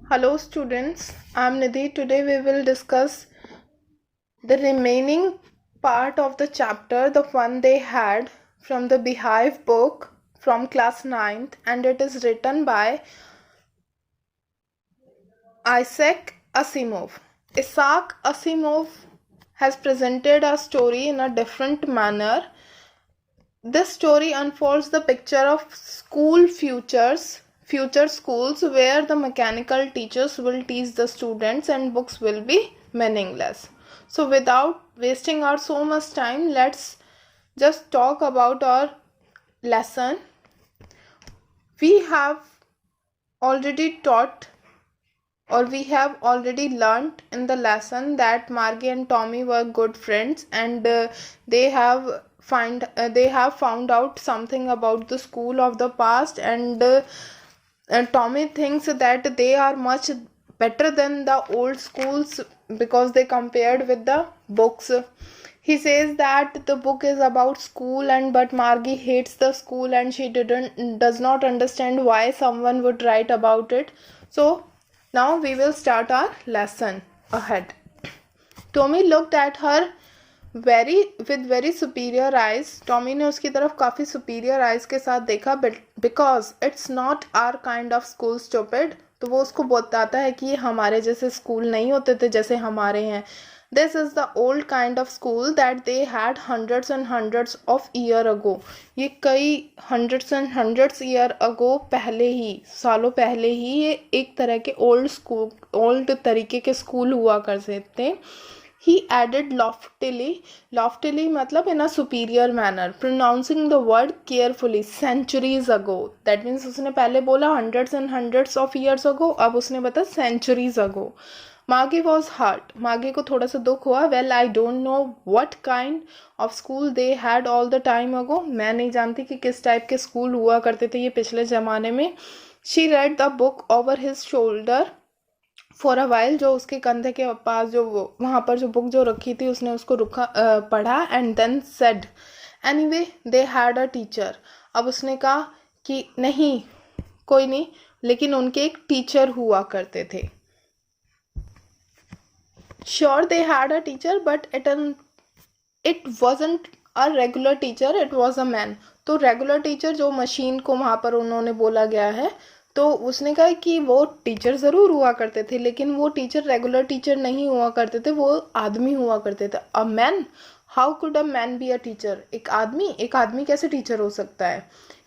Hello students, I am Nidhi. Today we will discuss the remaining part of the chapter, the one they had from the Beehive book from class 9th, and it is written by Isaac Asimov. Isaac Asimov has presented a story in a different manner. This story unfolds the picture of future schools where the mechanical teachers will teach the students and books will be meaningless. So without wasting our so much time, let's just talk about our lesson. We have already taught or we have already learnt in the lesson that Margie and Tommy were good friends, and they have found out something about the school of the past, and Tommy thinks that they are much better than the old schools because they compared with the books. He says that the book is about school, and but Margie hates the school and she does not understand why someone would write about it. So now we will start our lesson ahead. Tommy looked at her very superior eyes. Tommy ने उसकी तरफ काफ़ी superior eyes के साथ देखा, because it's not our kind of school, stupid. तो वो उसको बताता है कि ये हमारे जैसे स्कूल नहीं होते थे जैसे हमारे हैं. This is the old kind of school that they had hundreds and hundreds of year ago. ये कई hundreds and hundreds year ago पहले ही सालों पहले ही ये एक तरह के old तरीके के स्कूल हुआ करते थे. He added loftily मतलब in a superior manner, pronouncing the word carefully. Centuries ago, that means उसने पहले बोला hundreds and hundreds of years ago, अब उसने बताया centuries ago. Margie was hurt. Margie को थोड़ा सा दुख हुआ. Well, I don't know what kind of school they had all the time ago. मैं नहीं जानती कि किस टाइप के स्कूल हुआ करते थे ये पिछले ज़माने में. She read the book over his shoulder for a while. जो उसके कंधे के पास जो वहाँ पर जो बुक जो रखी थी उसने उसको पढ़ा, and then said anyway they had a teacher. अब उसने कहा कि नहीं कोई नहीं, लेकिन उनके एक टीचर हुआ करते थे. Sure they had a teacher but it wasn't a regular teacher, it was a man. तो रेगुलर टीचर जो मशीन को वहाँ पर उन्होंने बोला गया है, तो उसने कहा कि वो टीचर ज़रूर हुआ करते थे लेकिन वो टीचर रेगुलर टीचर नहीं हुआ करते थे, वो आदमी हुआ करते थे. A man, how could a man be a teacher. एक आदमी कैसे टीचर हो सकता है.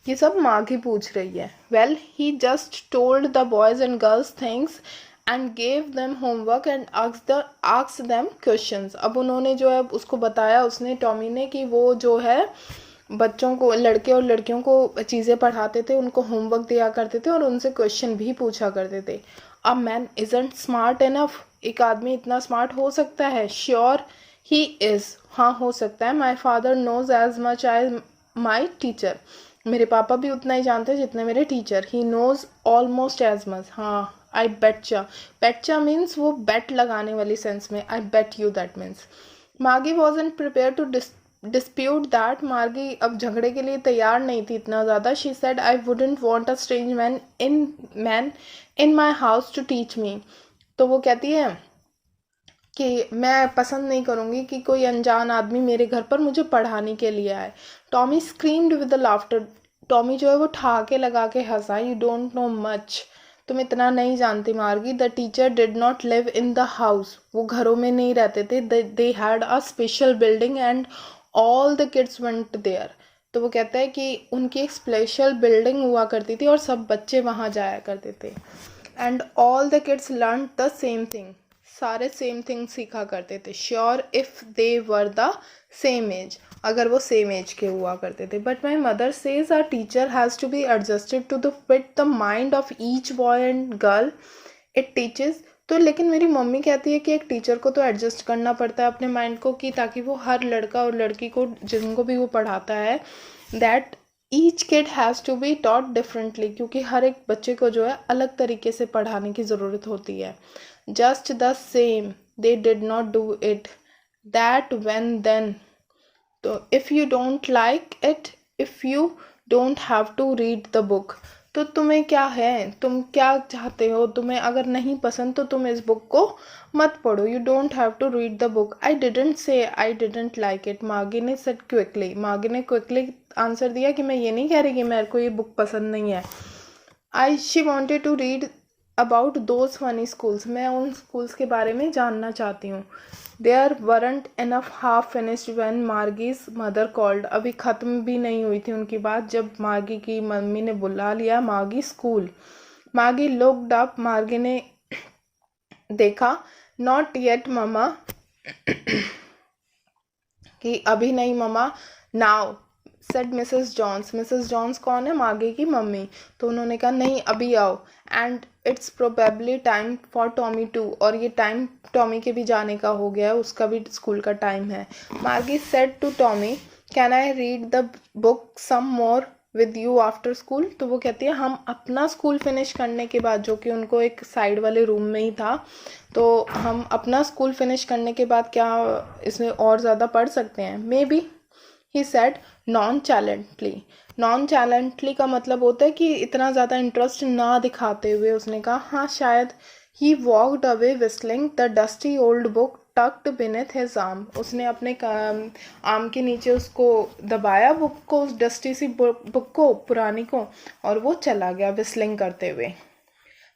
ये सब माघी पूछ रही है. Well, he just told the boys and girls things and gave them homework and asked them questions. अब उन्होंने जो है उसको बताया, उसने टॉमी ने, कि वो जो है बच्चों को, लड़के और लड़कियों को चीज़ें पढ़ाते थे, उनको होमवर्क दिया करते थे और उनसे क्वेश्चन भी पूछा करते थे. A man isn't smart enough. एक आदमी इतना स्मार्ट हो सकता है. Sure he is. हाँ हो सकता है. My father knows as much as my teacher. मेरे पापा भी उतना ही जानते हैं जितने मेरे teacher. He knows almost as much. हाँ, आई बेटचा मीन्स वो बेट लगाने वाली सेंस में. I bet you, that means. Margie wasn't prepared to dispute that. मार्गी अब झगड़े के लिए तैयार नहीं थी इतना ज़्यादा. She said I wouldn't want a strange man in my house to teach me. तो वो कहती है कि मैं पसंद नहीं करूँगी कि कोई अनजान आदमी मेरे घर पर मुझे पढ़ाने के लिए आए. Tommy screamed with the laughter. Tommy जो है वो ठहाके लगा के हंसा. You don't know much. तुम इतना नहीं जानती Margie. The teacher did not live in the house. वो घरों में नहीं रहते थे. They had a special building and all the kids went there. तो वो कहता है कि उनकी एक स्पेशल बिल्डिंग हुआ करती थी और सब बच्चे वहाँ जाया करते थे. And all the kids learn the same thing. सारे सेम थिंग सीखा करते थे. Sure if they were the same age. अगर वो सेम एज के हुआ करते थे. But my mother says our teacher has to be adjusted to the fit the mind of each boy and girl it teaches. तो लेकिन मेरी mummy कहती है कि एक टीचर को तो एडजस्ट करना पड़ता है अपने माइंड को, कि ताकि वो हर लड़का और लड़की को जिनको भी वो पढ़ाता है, that each kid has to be taught differently. क्योंकि हर एक बच्चे को जो है अलग तरीके से पढ़ाने की ज़रूरत होती है. Just the same they did not do it that when then. तो if you don't like it, if you don't have to read the book. तो तुम्हें क्या है, तुम क्या चाहते हो, तुम्हें अगर नहीं पसंद तो तुम इस बुक को मत पढ़ो, you don't have to read the book. I didn't say I didn't like it, मार्गी ने सेड क्विकली, मार्गी ने क्विकली आंसर दिया कि मैं ये नहीं कह रही कि मेरे को ये बुक पसंद नहीं है। She wanted to read about those funny schools, मैं उन स्कूल्स के बारे में जानना चाहती हूँ। There weren't enough half finished when Margie's mother called, अभी ख़त्म भी नहीं हुई थी उनकी बात जब मार्गी की मम्मी ने बुला लिया मार्गी स्कूल। मार्गी लुक्ड अप, मार्गी ने देखा। नॉट येट ममा, कि अभी नहीं ममा। Now said Mrs Jones, Mrs Jones कौन है, मार्गी की मम्मी, तो उन्होंने कहा नहीं अभी आओ। And it's probably time for Tommy too, और ये टाइम टॉमी के भी जाने का हो गया है, उसका भी स्कूल का टाइम है। Margie said to Tommy, can I read the book some more with you after school, तो वो कहती है हम अपना स्कूल फिनिश करने के बाद, जो कि उनको एक साइड वाले रूम में ही था, तो हम अपना स्कूल फिनिश करने के बाद क्या इसमें और ज़्यादा पढ़ सकते हैं। Maybe, he said nonchalantly, nonchalantly का मतलब होता है कि इतना ज़्यादा इंटरेस्ट ना दिखाते हुए उसने कहा हाँ शायद। He walked away whistling the dusty old book tucked beneath his arm, उसने अपने आर्म के नीचे उसको दबाया बुक को, उस डस्टी सी बुक को, पुरानी को, और वो चला गया विस्लिंग करते हुए।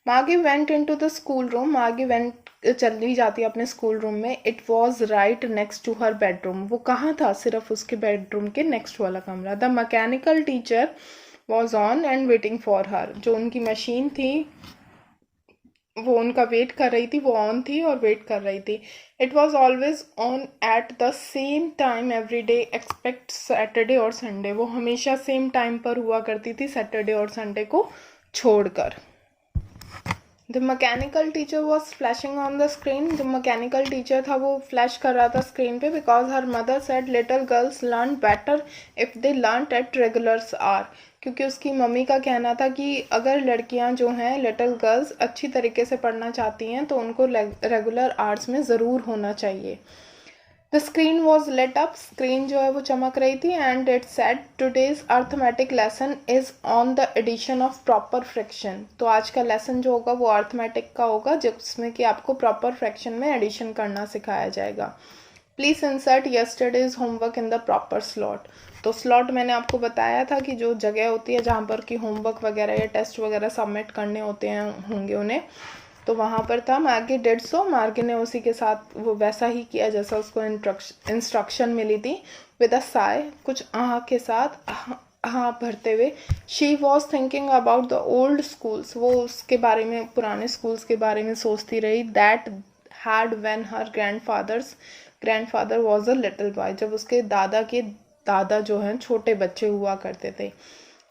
Margie went into the school room, Margie went चली जाती है अपने स्कूल रूम में। It was right next to her bedroom, वो कहाँ था, सिर्फ उसके बेडरूम के नेक्स्ट वाला कमरा। The mechanical teacher was on and waiting for her, जो उनकी मशीन थी वो उनका वेट कर रही थी, वो ऑन थी और वेट कर रही थी। It was always on at the same time every day expect Saturday और संडे, वो हमेशा सेम टाइम पर हुआ करती थी सैटरडे और संडे को छोड़कर। The mechanical teacher was flashing on the screen, जो मैकेनिकल टीचर था वो फ्लैश कर रहा था स्क्रीन पे, because her mother said little girls learn better if they learn at regular hours, क्योंकि उसकी मम्मी का कहना था कि अगर लड़कियां जो हैं लिटिल गर्ल्स अच्छी तरीके से पढ़ना चाहती हैं तो उनको रेगुलर आर्ट्स में ज़रूर होना चाहिए। The screen was lit up, screen जो है वो चमक रही थी, and it said today's arithmetic lesson is on the addition of proper fraction, तो आज का लेसन जो होगा वो अर्थमेटिक का होगा जिसमें कि आपको प्रॉपर फ्रैक्शन में एडिशन करना सिखाया जाएगा। Please insert yesterday's homework in the proper slot, तो स्लॉट मैंने आपको बताया था कि जो जगह होती है जहाँ पर कि होमवर्क वगैरह या टेस्ट वगैरह सबमिट करने होते हैं होंगे उन्हें, तो वहाँ पर था। मार्गी डिड सो, मार्गी ने उसी के साथ वो वैसा ही किया जैसा उसको इंस्ट्रक्शन मिली थी। विद अ साय, कुछ आह के साथ हाँ भरते हुए। She was thinking about the old schools, वो उसके बारे में, पुराने स्कूल्स के बारे में सोचती रही। That had when her grandfather was a little boy, जब उसके दादा जो हैं छोटे बच्चे हुआ करते थे।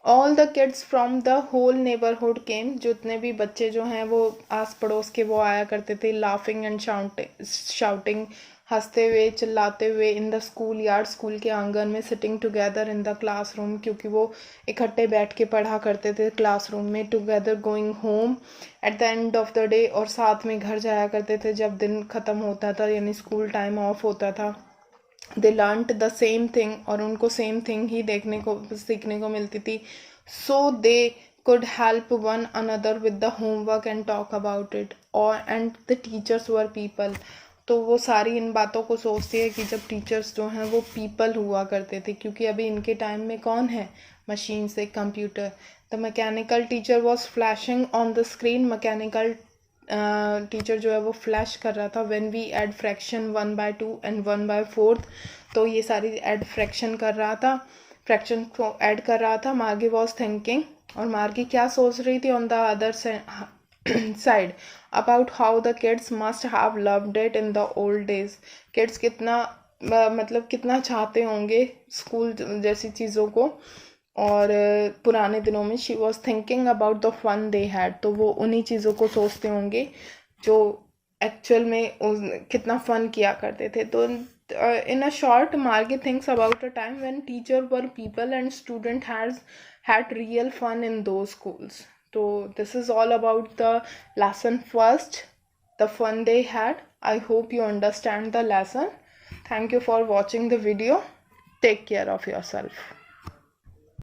All the kids from the whole neighbourhood came, जितने भी बच्चे जो हैं वो आस पड़ोस के वो आया करते थे। लाफिंग एंड शाउटिंग, हंसते हुए चिल्लाते हुए। In the school yard, school के आंगन में। Sitting together in the classroom, क्योंकि वो इकट्ठे बैठ के पढ़ा करते थे क्लासरूम में। Together going home at the end of the day, और साथ में घर जाया करते थे जब दिन ख़त्म होता था, यानी स्कूल टाइम ऑफ होता था। दे लर्नड द सेम थिंग, और उनको सेम थिंग ही सीखने को मिलती थी। सो दे could help one another with the homework and talk about it, and the teachers were people, तो वो सारी इन बातों को सोचती है कि जब टीचर्स जो हैं वो पीपल हुआ करते थे, क्योंकि अभी इनके टाइम में कौन है, मशीन से, computer. The mechanical teacher was flashing on the screen, mechanical teacher जो है वो फ्लैश कर रहा था। When we add fraction 1/2 and 1/4, तो ये सारी ऐड फ्रैक्शन कर रहा था, फ्रैक्शन को ऐड कर रहा था। मार्गी वॉज थिंकिंग, और मार्गी क्या सोच रही थी, on the other side, about how the kids must have loved it in the old days, kids कितना मतलब कितना चाहते होंगे स्कूल जैसी चीज़ों को और पुराने दिनों में। She was thinking about the fun they had, तो वो उन्हीं चीज़ों को सोचते होंगे जो एक्चुअल में कितना फन किया करते थे। तो in a short, Margie thinks about a time when teachers were people and student had real fun in those schools. So this is all about the lesson first, the fun they had. I hope you understand the lesson. Thank you for watching the video. Take care of yourself.